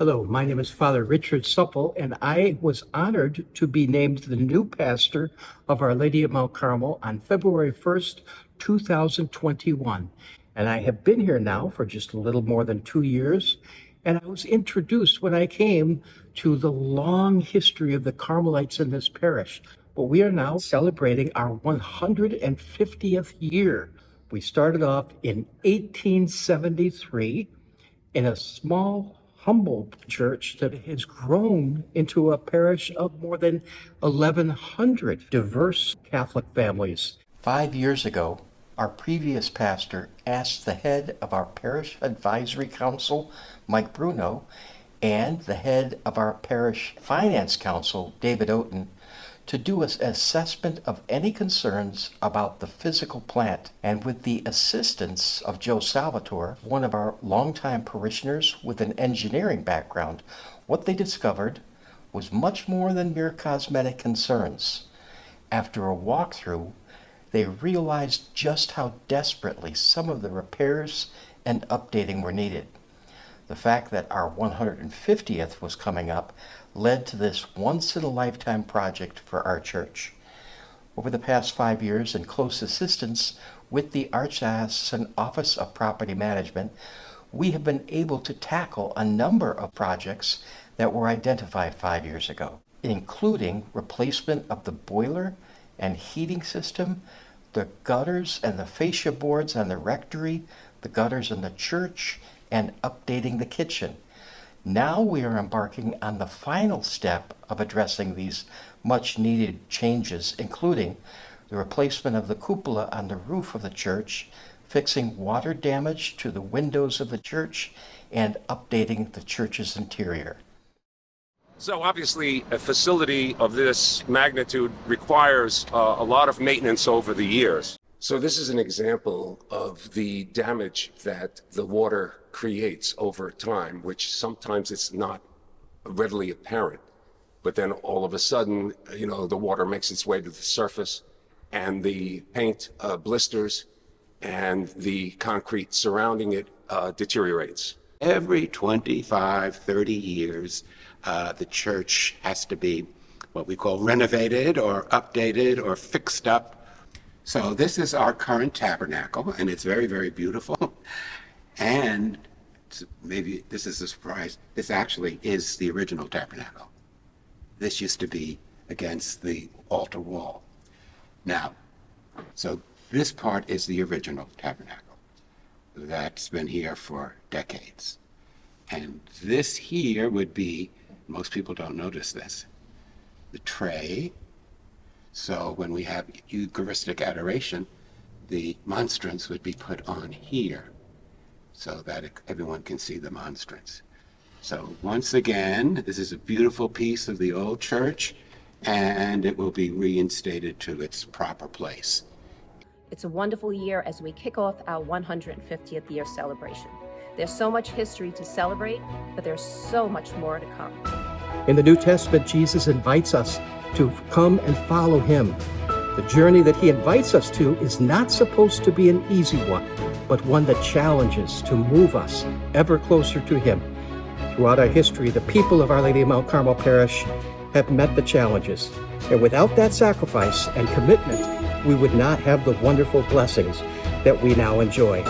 Hello, my name is Father Richard Supple, and I was honored to be named the new pastor of Our Lady of Mount Carmel on February 1st, 2021. And I have been here now for just a little more than 2 years. And I was introduced when I came to the long history of the Carmelites in this parish. But we are now celebrating our 150th year. We started off in 1873 in a small, humble church that has grown into a parish of more than 1,100 diverse Catholic families. 5 years ago, our previous pastor asked the head of our parish advisory council, Mike Bruno, and the head of our parish finance council, David Oaten, to do an assessment of any concerns about the physical plant, and with the assistance of Joe Salvatore, one of our longtime parishioners with an engineering background, what they discovered was much more than mere cosmetic concerns. After a walkthrough, they realized just how desperately some of the repairs and updating were needed. The fact that our 150th was coming up led to this once-in-a-lifetime project for our church. Over the past 5 years, in close assistance with the Archdiocesan Office of Property Management, we have been able to tackle a number of projects that were identified 5 years ago, including replacement of the boiler and heating system, the gutters and the fascia boards on the rectory, the gutters in the church, and updating the kitchen. Now we are embarking on the final step of addressing these much needed changes, including the replacement of the cupola on the roof of the church, fixing water damage to the windows of the church, and updating the church's interior. So obviously a facility of this magnitude requires a lot of maintenance over the years. So this is an example of the damage that the water creates over time, which sometimes it's not readily apparent. But then all of a sudden, the water makes its way to the surface and the paint blisters and the concrete surrounding it deteriorates. Every 25, 30 years, the church has to be what we call renovated or updated or fixed up. So this is our current tabernacle, and it's very, very beautiful. And maybe this is a surprise, this actually is the original tabernacle. This used to be against the altar wall. Now, so this part is the original tabernacle. That's been here for decades. And this here would be, most people don't notice this, the tray. So when we have Eucharistic adoration, the monstrance would be put on here so that everyone can see the monstrance. So once again, this is a beautiful piece of the old church, and it will be reinstated to its proper place. It's a wonderful year as we kick off our 150th year celebration. There's so much history to celebrate, but there's so much more to come. In the New Testament, Jesus invites us to come and follow him. The journey that he invites us to is not supposed to be an easy one, but one that challenges to move us ever closer to him. Throughout our history, the people of Our Lady of Mount Carmel Parish have met the challenges. And without that sacrifice and commitment, we would not have the wonderful blessings that we now enjoy.